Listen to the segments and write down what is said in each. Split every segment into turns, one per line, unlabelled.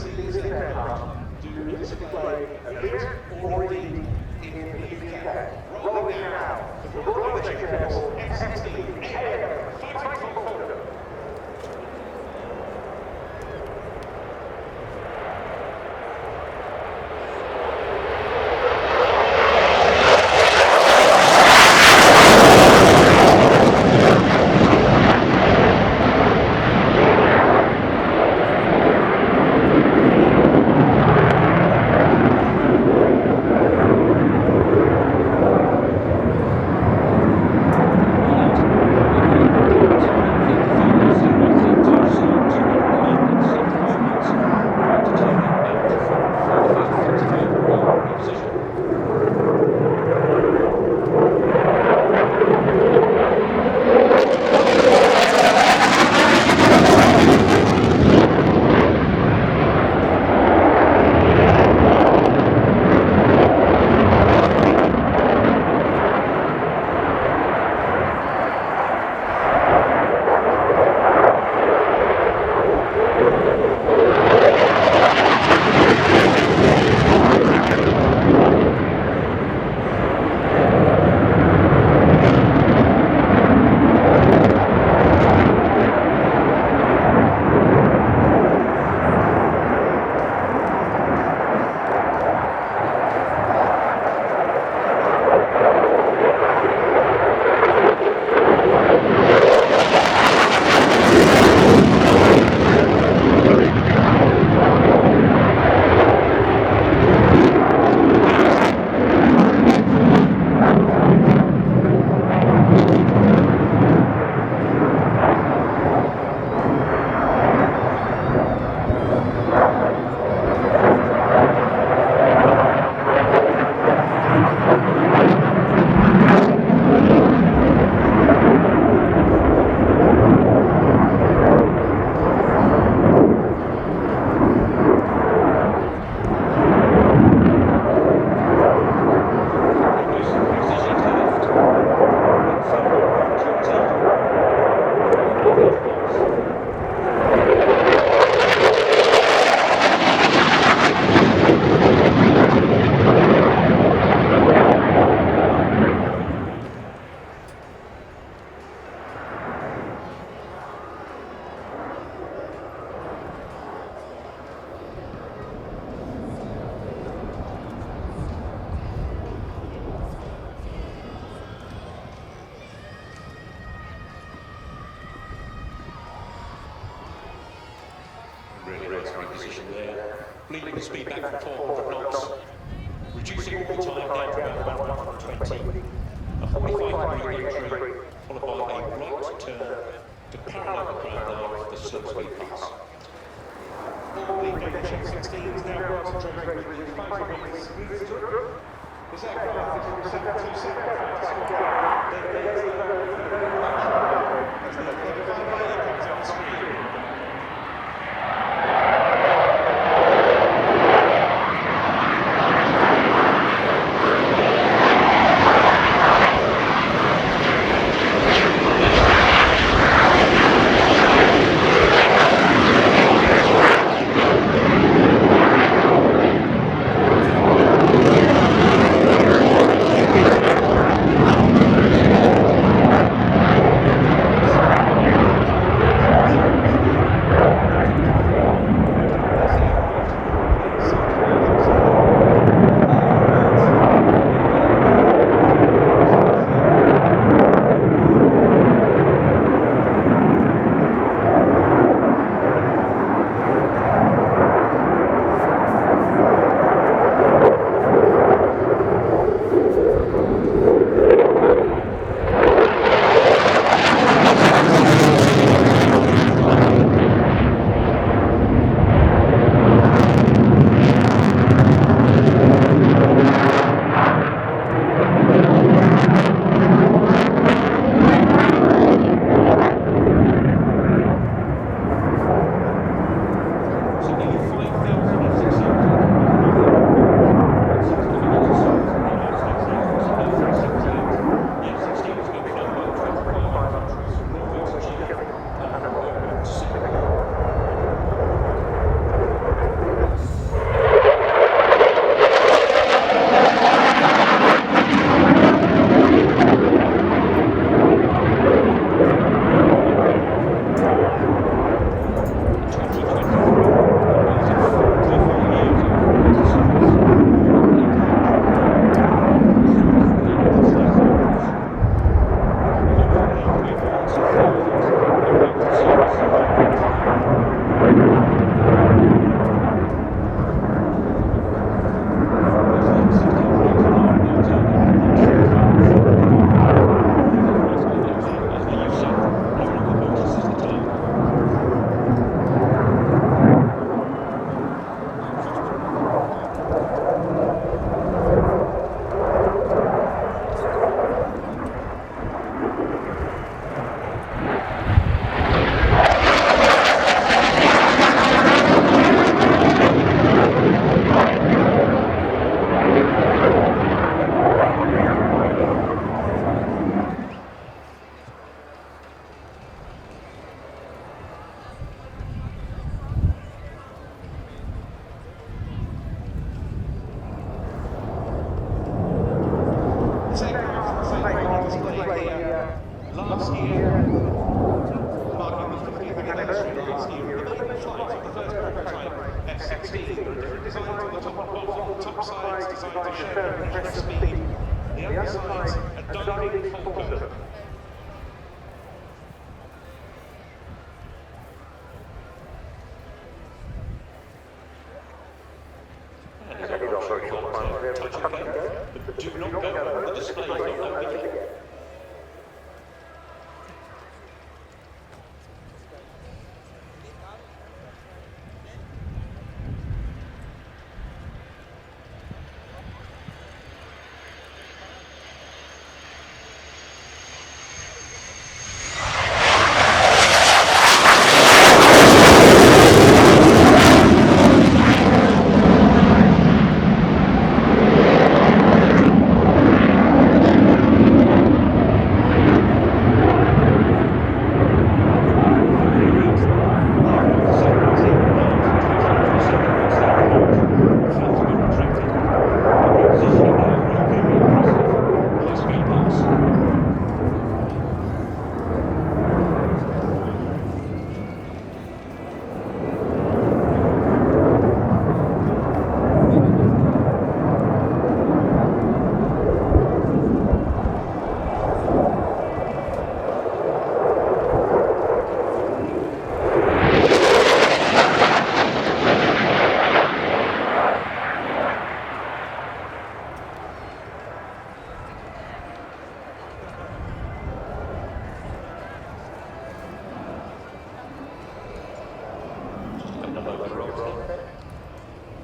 frequencies in aircraft do display a RIAT or D in the UK. Rolling now, the Royal F-16AM fighting Falcon.
Position there, bleeding the speed back from 400 knots, reducing all the time down to about 120. A 45-degree entry, followed by a right turn to parallel the ground line for the slow speed pass. All the Danish F-16s now concentrating with 5 minutes moving to Europe. This aircraft is in 727 there's the as the F-35A comes on screen. designed on the top and bottom, top sides designed to show impressive speed. The other sides are diving Falcon. And he's on short climb, touch okay, but do not go on the display, not over yet.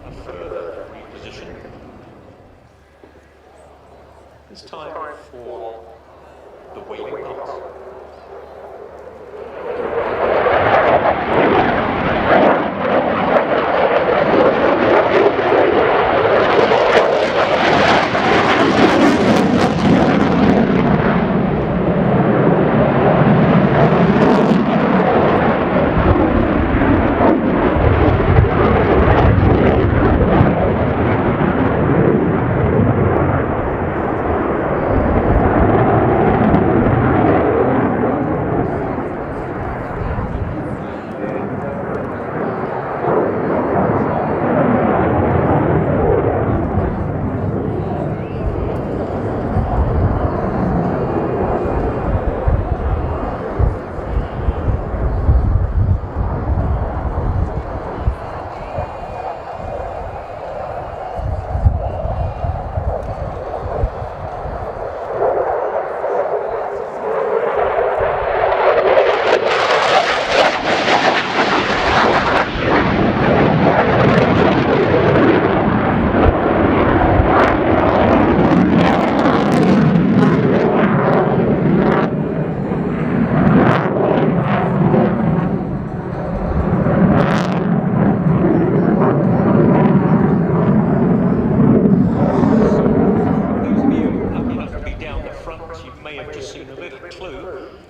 A further reposition. It's time for the waiting part.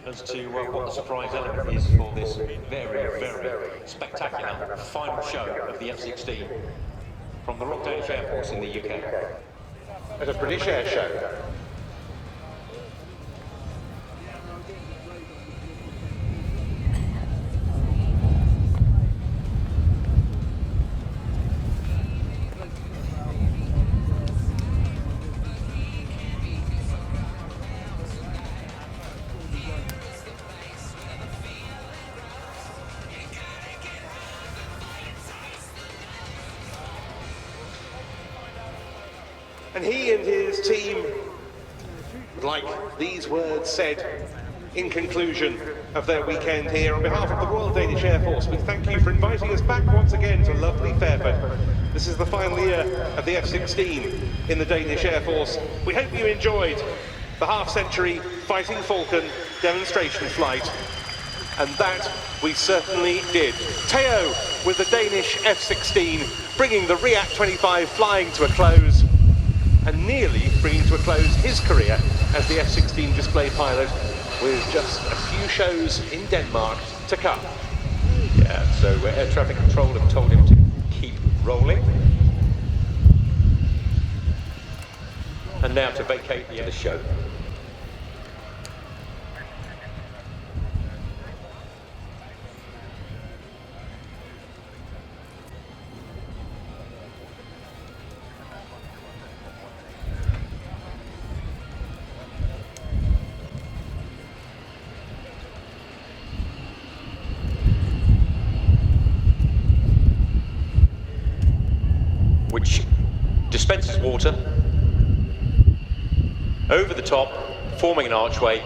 As to what the surprise element is for this very, very spectacular final show of the F-16 from the Royal Danish Air Force in the UK.
At a British air show. And he and his team would like these words said in conclusion of their weekend here. On behalf of the Royal Danish Air Force, we thank you for inviting us back once again to lovely Fairford. This is the final year of the F-16 in the Danish Air Force. We hope you enjoyed the half-century Fighting Falcon demonstration flight. And that we certainly did. Theo with the Danish F-16 bringing the RIAT 25 flying to a close, and nearly bringing to a close his career as the F-16 display pilot with just a few shows in Denmark to come.
Yeah, so air traffic control have told him to keep rolling. And now to vacate the show. which dispenses water over the top, forming an archway,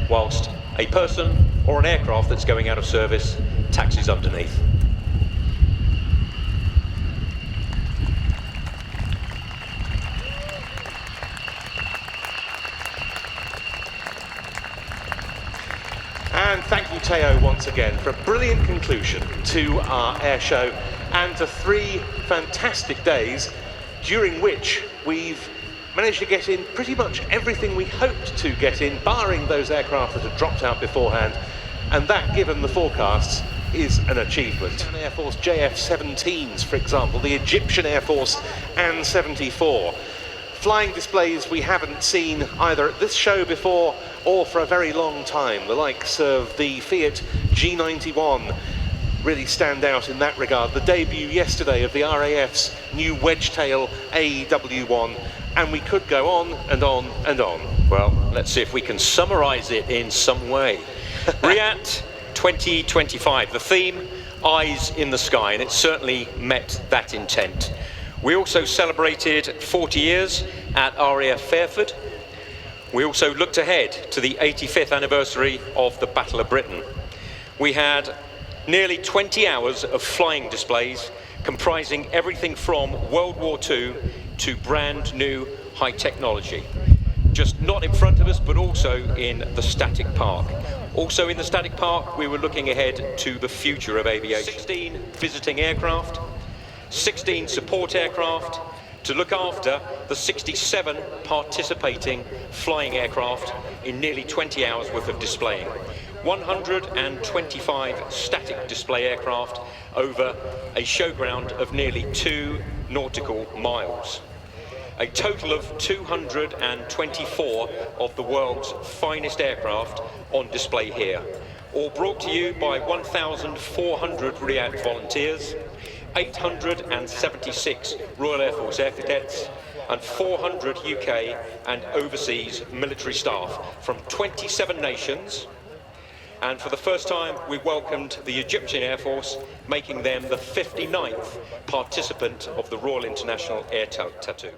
whilst a person or an aircraft that's going out of service taxis underneath.
And thank you, Teo, once again for a brilliant conclusion to our air show and to 3 fantastic days during which we've managed to get in pretty much everything we hoped to get in, barring those aircraft that had dropped out beforehand, and that, given the forecasts, is an achievement. Air Force JF-17s, for example, the Egyptian Air Force AN-74. Flying displays we haven't seen either at this show before or for a very long time. The likes of the Fiat G91 really stand out in that regard. The debut yesterday of the RAF's new wedge-tail AEW1, and we could go on and on and on.
Well, let's see if we can summarise it in some way. RIAT 2025, the theme, Eyes in the Sky, and it certainly met that intent. We also celebrated 40 years at RAF Fairford. We also looked ahead to the 85th anniversary of the Battle of Britain. We had nearly 20 hours of flying displays comprising everything from World War II to brand new high technology. Just not in front of us, but also in the static park. Also in the static park, we were looking ahead to the future of aviation. 16 visiting aircraft, 16 support aircraft, to look after the 67 participating flying aircraft in nearly 20 hours worth of displaying. 125 static display aircraft over a showground of nearly 2 nautical miles. A total of 224 of the world's finest aircraft on display here, all brought to you by 1,400 RIAT volunteers, 876 Royal Air Force Air Cadets, and 400 UK and overseas military staff from 27 nations. And for the first time, we welcomed the Egyptian Air Force, making them the 59th participant of the Royal International Air Tattoo.